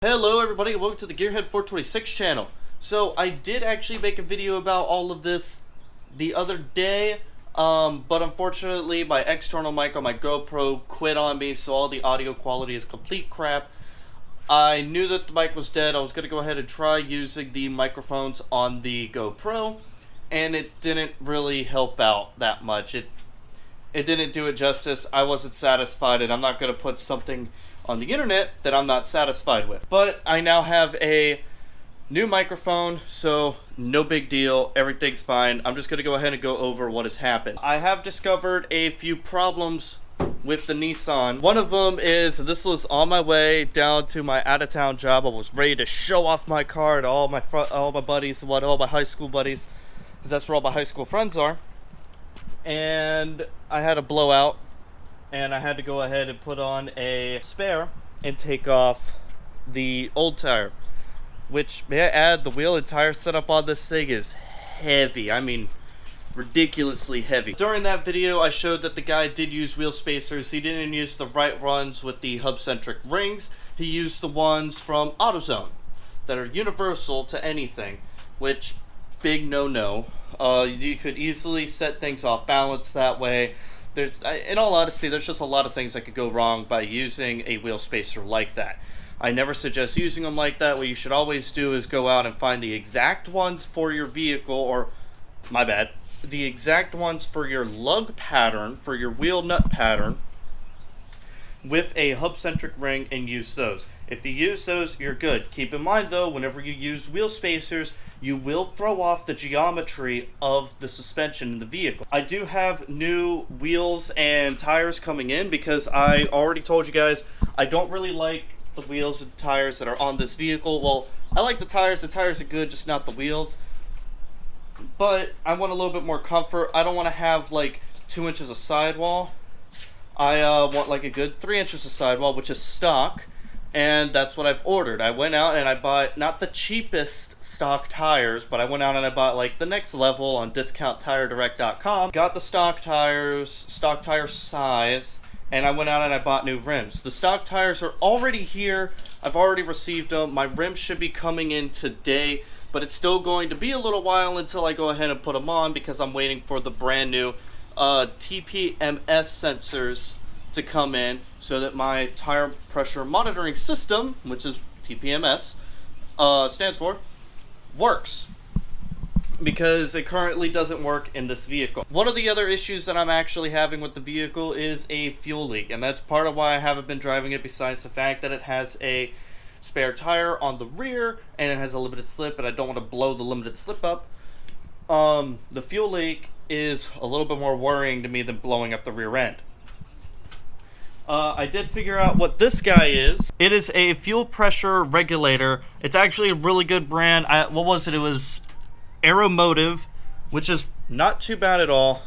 Hello everybody and welcome to the Gearhead 426 channel. So I did actually make a video about all of this the other day, but unfortunately my external mic on my GoPro quit on me, so all the audio quality is complete crap. I knew that the mic was dead. I was going to go ahead and try using the microphones on the GoPro, and it didn't really help out that much. It didn't do it justice. I wasn't satisfied, and I'm not going to put something on the internet that I'm not satisfied with. But I now have a new microphone, so no big deal. Everything's fine. I'm just going to go ahead and go over what has happened. I have discovered a few problems with the Nissan. One of them is this was on my way down to my out-of-town job. I was ready to show off my car to all my buddies, all my high school buddies, because that's where all my high school friends are. And I had a blowout, and I had to go ahead and put on a spare and take off the old tire, which, may I add, the wheel and tire setup on this thing is heavy. I mean, ridiculously heavy. During that video, I showed that the guy did use wheel spacers. He didn't use the right ones with the hub-centric rings. He used the ones from AutoZone that are universal to anything, which, big no-no. You could easily set things off balance that way. In all honesty, there's just a lot of things that could go wrong by using a wheel spacer like that. I never suggest using them like that. What you should always do is go out and find the exact ones for your vehicle, or, my bad, the exact ones for your lug pattern, for your wheel nut pattern, with a hub-centric ring, and use those. If you use those, you're good. Keep in mind though, whenever you use wheel spacers, you will throw off the geometry of the suspension in the vehicle. I do have new wheels and tires coming in because I already told you guys I don't really like the wheels and tires that are on this vehicle. Well, I like the tires are good, just not the wheels. But I want a little bit more comfort. I don't want to have like 2 inches of sidewall. I want like a good 3 inches of sidewall, which is stock. And that's what I've ordered. I went out and I bought not the cheapest stock tires, but I went out and I bought like the next level on DiscountTireDirect.com. Got the stock tires, stock tire size, and I went out and I bought new rims. The stock tires are already here. I've already received them. My rims should be coming in today, but it's still going to be a little while until I go ahead and put them on because I'm waiting for the brand new TPMS sensors to come in so that my tire pressure monitoring system, which is TPMS stands for, works, because it currently doesn't work in this vehicle. One of the other issues that I'm actually having with the vehicle is a fuel leak, and that's part of why I haven't been driving it, besides the fact that it has a spare tire on the rear and it has a limited slip, and I don't want to blow the limited slip up. The fuel leak is a little bit more worrying to me than blowing up the rear end. I did figure out what this guy is. It is a fuel pressure regulator. It's actually a really good brand. What was it? It was Aeromotive, which is not too bad at all.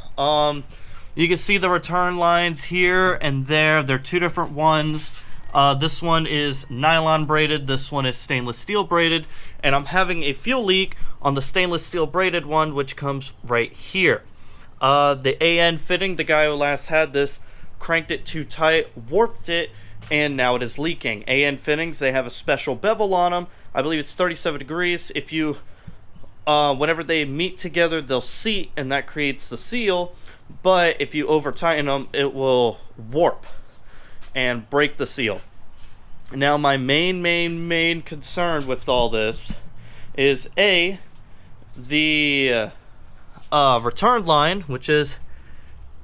You can see the return lines here and there. They're two different ones. This one is nylon braided. This one is stainless steel braided. And I'm having a fuel leak on the stainless steel braided one, which comes right here. The AN fitting, the guy who last had this, cranked it too tight, warped it, and now it is leaking. AN fittings, they have a special bevel on them. I believe it's 37 degrees. If you, whenever they meet together, they'll seat, and that creates the seal. But if you over tighten them, it will warp and break the seal. Now, my main concern with all this is the return line, which is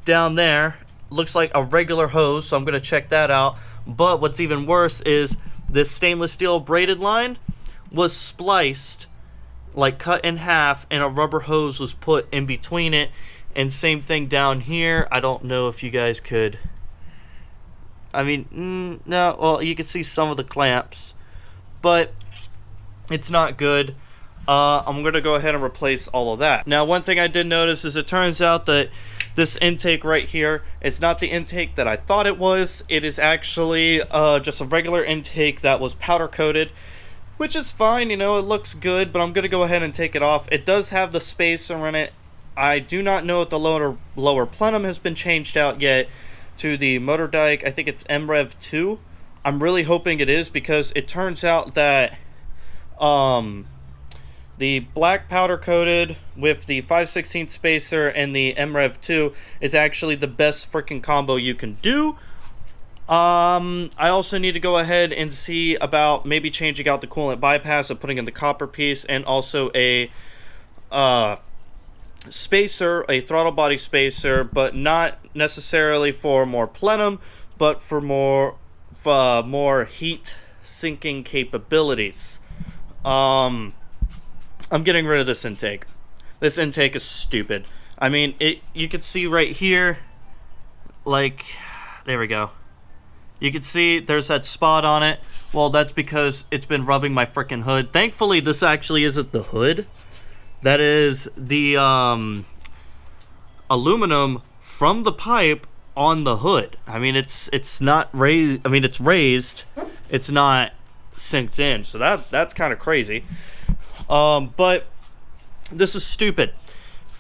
down there. Looks like a regular hose, so I'm going to check that out. But what's even worse is this stainless steel braided line was spliced, like cut in half, and a rubber hose was put in between it. And same thing down here. I don't know if you guys could, I mean, no, well, you can see some of the clamps, but it's not good. I'm going to go ahead and replace all of that. Now, one thing I did notice is it turns out that this intake right here is not the intake that I thought it was. It is actually just a regular intake that was powder coated, which is fine, you know, it looks good, but I'm going to go ahead and take it off. It does have the spacer in it. I do not know if the lower plenum has been changed out yet to the motor dike. I think it's MREV 2. I'm really hoping it is, because it turns out that the black powder coated with the 5/16 spacer and the MREV 2 is actually the best freaking combo you can do. I also need to go ahead and see about maybe changing out the coolant bypass and putting in the copper piece, and also a spacer, a throttle body spacer, but not necessarily for more plenum, but for more heat sinking capabilities. I'm getting rid of this intake. This intake is stupid. I mean, you can see right here, like, there we go. You can see there's that spot on it. Well, that's because it's been rubbing my freaking hood. Thankfully, this actually isn't the hood. That is the aluminum from the pipe on the hood. I mean, it's not raised. I mean, it's raised. It's not synced in. So that's kind of crazy. But this is stupid.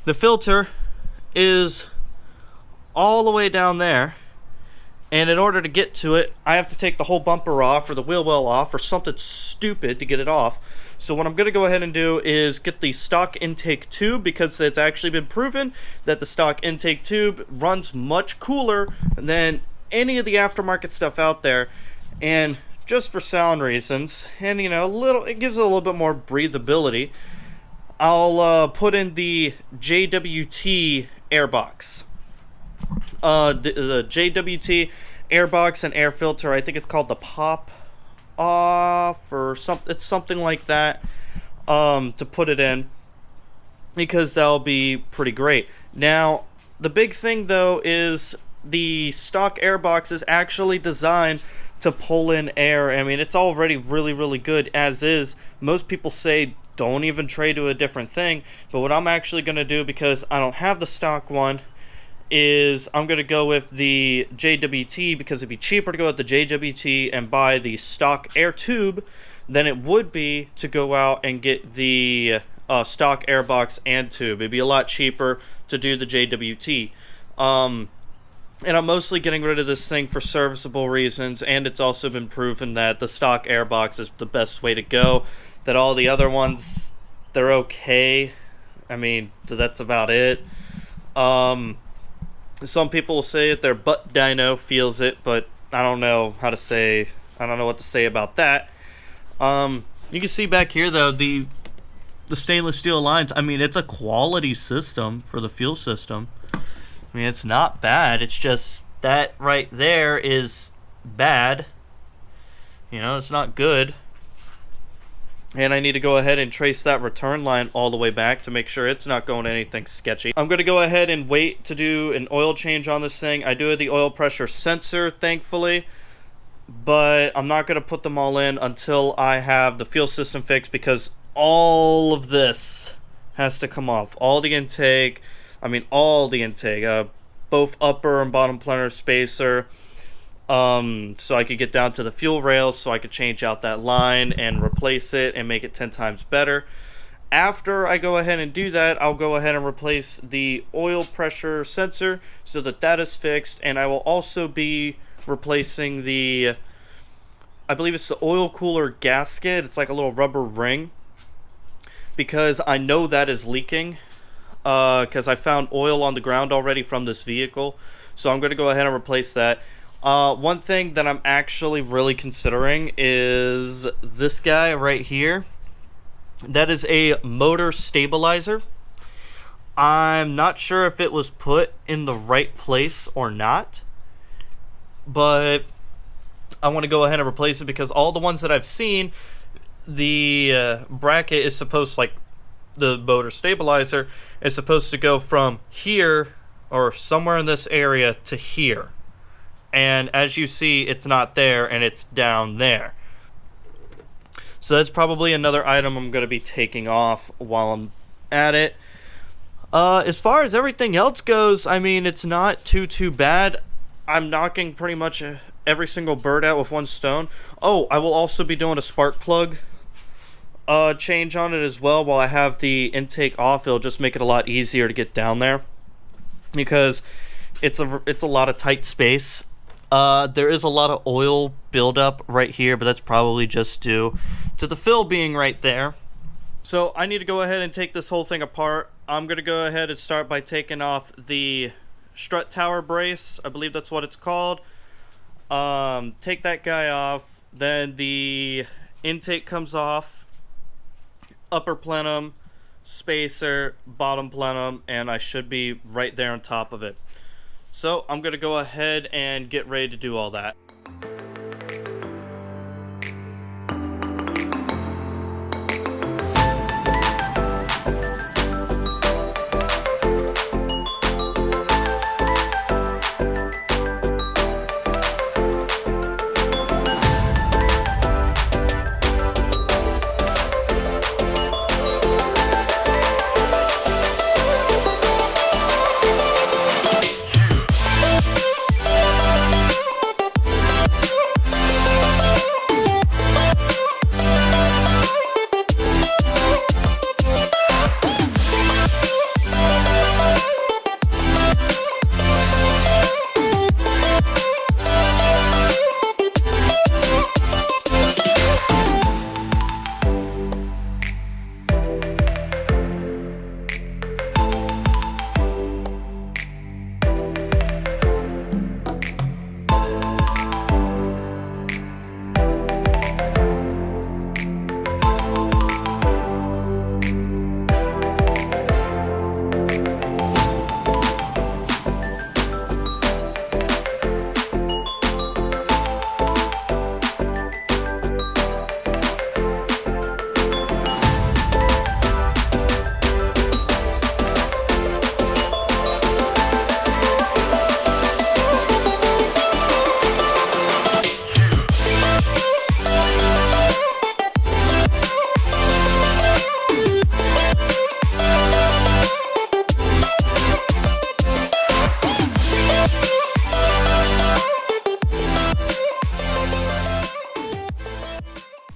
The filter is all the way down there, and in order to get to it, I have to take the whole bumper off, or the wheel well off, or something stupid to get it off. So what I'm going to go ahead and do is get the stock intake tube, because it's actually been proven that the stock intake tube runs much cooler than any of the aftermarket stuff out there. And just for sound reasons, and you know, it gives it a little bit more breathability, I'll put in the JWT airbox. The JWT airbox and air filter, I think it's called the Pop Off or something. It's something like that, to put it in, because that'll be pretty great. Now, the big thing though is the stock airbox is actually designed to pull in air. I mean, it's already really, really good as is. Most people say don't even trade to a different thing, but what I'm actually going to do, because I don't have the stock one, is I'm going to go with the JWT, because it'd be cheaper to go with the JWT and buy the stock air tube than it would be to go out and get the stock airbox and tube. It'd be a lot cheaper to do the JWT. And I'm mostly getting rid of this thing for serviceable reasons, and it's also been proven that the stock airbox is the best way to go, that all the other ones, they're okay. I mean, that's about it. Some people will say that their butt dyno feels it, but I don't know what to say about that. You can see back here though, the stainless steel lines. I mean, it's a quality system for the fuel system. I mean, it's not bad. It's just that right there is bad. You know, it's not good. And I need to go ahead and trace that return line all the way back to make sure it's not going anything sketchy. I'm going to go ahead and wait to do an oil change on this thing. I do have the oil pressure sensor, thankfully, but I'm not going to put them all in until I have the fuel system fixed, because all of this has to come off. All the intake, both upper and bottom planter spacer, so I could get down to the fuel rails, so I could change out that line and replace it and make it 10 times better. After I go ahead and do that, I'll go ahead and replace the oil pressure sensor so that that is fixed, and I will also be replacing the, I believe it's the oil cooler gasket. It's like a little rubber ring, because I know that is leaking, because I found oil on the ground already from this vehicle. So I'm going to go ahead and replace that. One thing that I'm actually really considering is this guy right here. That is a motor stabilizer. I'm not sure if it was put in the right place or not, but I want to go ahead and replace it, because all the ones that I've seen, the bracket is supposed, like the motor stabilizer is supposed to go from here or somewhere in this area to here. And as you see, it's not there, and it's down there. So that's probably another item I'm going to be taking off while I'm at it. As far as everything else goes, I mean, it's not too bad. I'm knocking pretty much every single bird out with one stone. Oh, I will also be doing a spark plug change on it as well while I have the intake off. It'll just make it a lot easier to get down there, because it's a lot of tight space. There is a lot of oil buildup right here, but that's probably just due to the fill being right there. So I need to go ahead and take this whole thing apart. I'm going to go ahead and start by taking off the strut tower brace. I believe that's what it's called. Take that guy off. Then the intake comes off. Upper plenum, spacer, bottom plenum, and I should be right there on top of it. So I'm going to go ahead and get ready to do all that.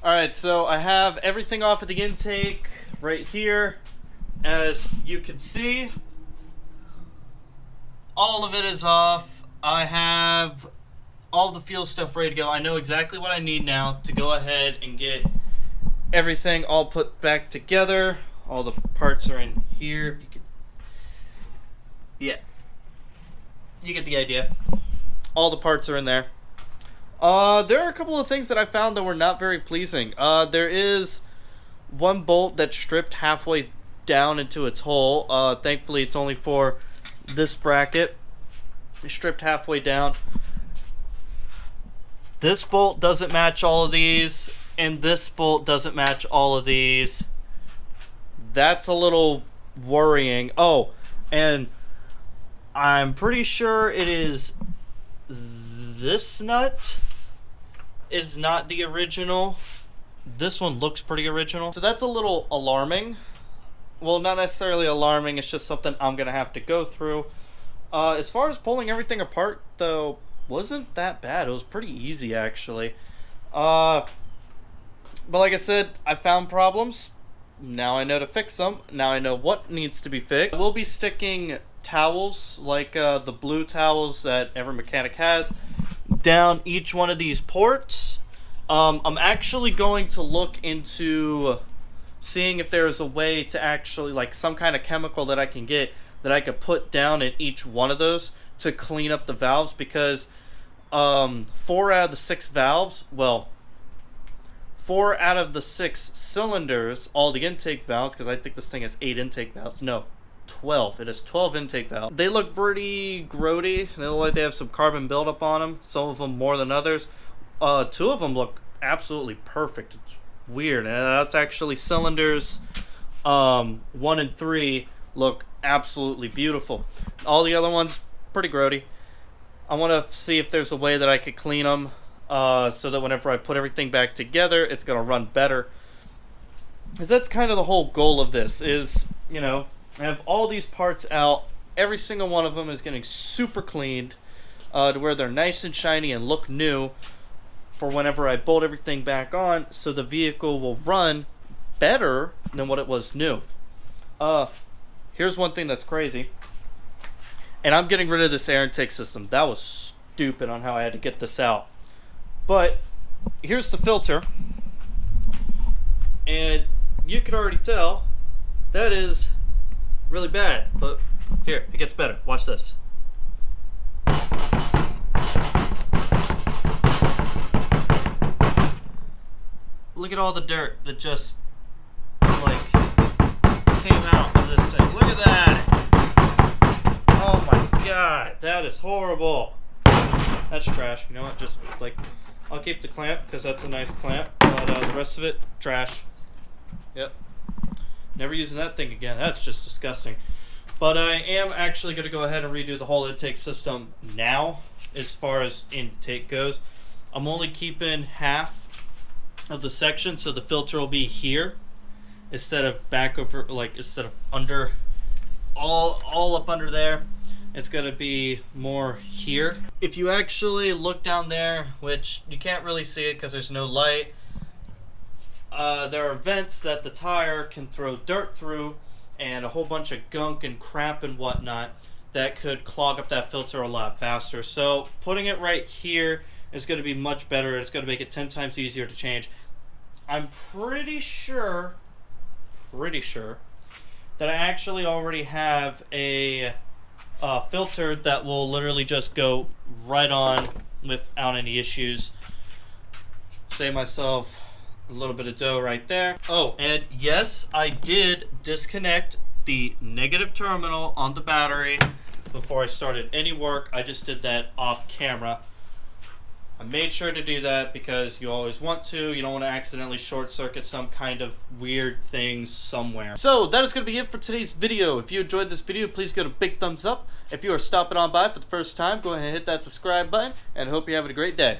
Alright, so I have everything off at the intake right here. As you can see, all of it is off. I have all the fuel stuff ready to go. I know exactly what I need now to go ahead and get everything all put back together. All the parts are in here. If you could, yeah, you get the idea. All the parts are in there. There are a couple of things that I found that were not very pleasing. There is one bolt that's stripped halfway down into its hole. Thankfully, it's only for this bracket. It's stripped halfway down. This bolt doesn't match all of these, and this bolt doesn't match all of these. That's a little worrying. Oh, and I'm pretty sure it is this nut is not the original. This one looks pretty original. So that's a little alarming. Well, not necessarily alarming, it's just something I'm gonna have to go through. As far as pulling everything apart, though, wasn't that bad. It was pretty easy, actually. But like I said, I found problems. Now I know to fix them. Now I know what needs to be fixed. I will be sticking towels, like the blue towels that every mechanic has, down each one of these ports. I'm actually going to look into seeing if there is a way to actually, like, some kind of chemical that I can get that I could put down in each one of those to clean up the valves, because 4 out of the 6 valves, well, 4 out of the 6 cylinders, all the intake valves, because I think this thing has 8 intake valves, no, 12. It has 12 intake valves. They look pretty grody. They look like they have some carbon buildup on them. Some of them more than others. 2 of them look absolutely perfect. It's weird. And that's actually cylinders 1 and 3 look absolutely beautiful. All the other ones, pretty grody. I want to see if there's a way that I could clean them so that whenever I put everything back together, it's going to run better. Because that's kind of the whole goal of this is, you know, I have all these parts out. Every single one of them is getting super cleaned to where they're nice and shiny and look new for whenever I bolt everything back on, so the vehicle will run better than what it was new. Here's one thing that's crazy. And I'm getting rid of this air intake system. That was stupid on how I had to get this out. But here's the filter, and you can already tell that is really bad. But here, it gets better. Watch this. Look at all the dirt that just like came out of this thing. Look at that. Oh my god, that is horrible. That's trash. You know what? Just like, I'll keep the clamp because that's a nice clamp, but the rest of it, trash. Yep. Never using that thing again. That's just disgusting. But I am actually going to go ahead and redo the whole intake system now as far as intake goes. I'm only keeping half of the section, so the filter will be here instead of back over, like instead of under, all up under there. It's going to be more here. If you actually look down there, which you can't really see it because there's no light, there are vents that the tire can throw dirt through and a whole bunch of gunk and crap and whatnot that could clog up that filter a lot faster. So putting it right here is going to be much better. It's going to make it 10 times easier to change. I'm pretty sure that I actually already have a filter that will literally just go right on without any issues. Save myself a little bit of dough right there. Oh, and yes, I did disconnect the negative terminal on the battery before I started any work. I just did that off camera. I made sure to do that because you always want to. You don't want to accidentally short circuit some kind of weird thing somewhere. So that is going to be it for today's video. If you enjoyed this video, please give it a big thumbs up. If you are stopping on by for the first time, go ahead and hit that subscribe button, and I hope you're having a great day.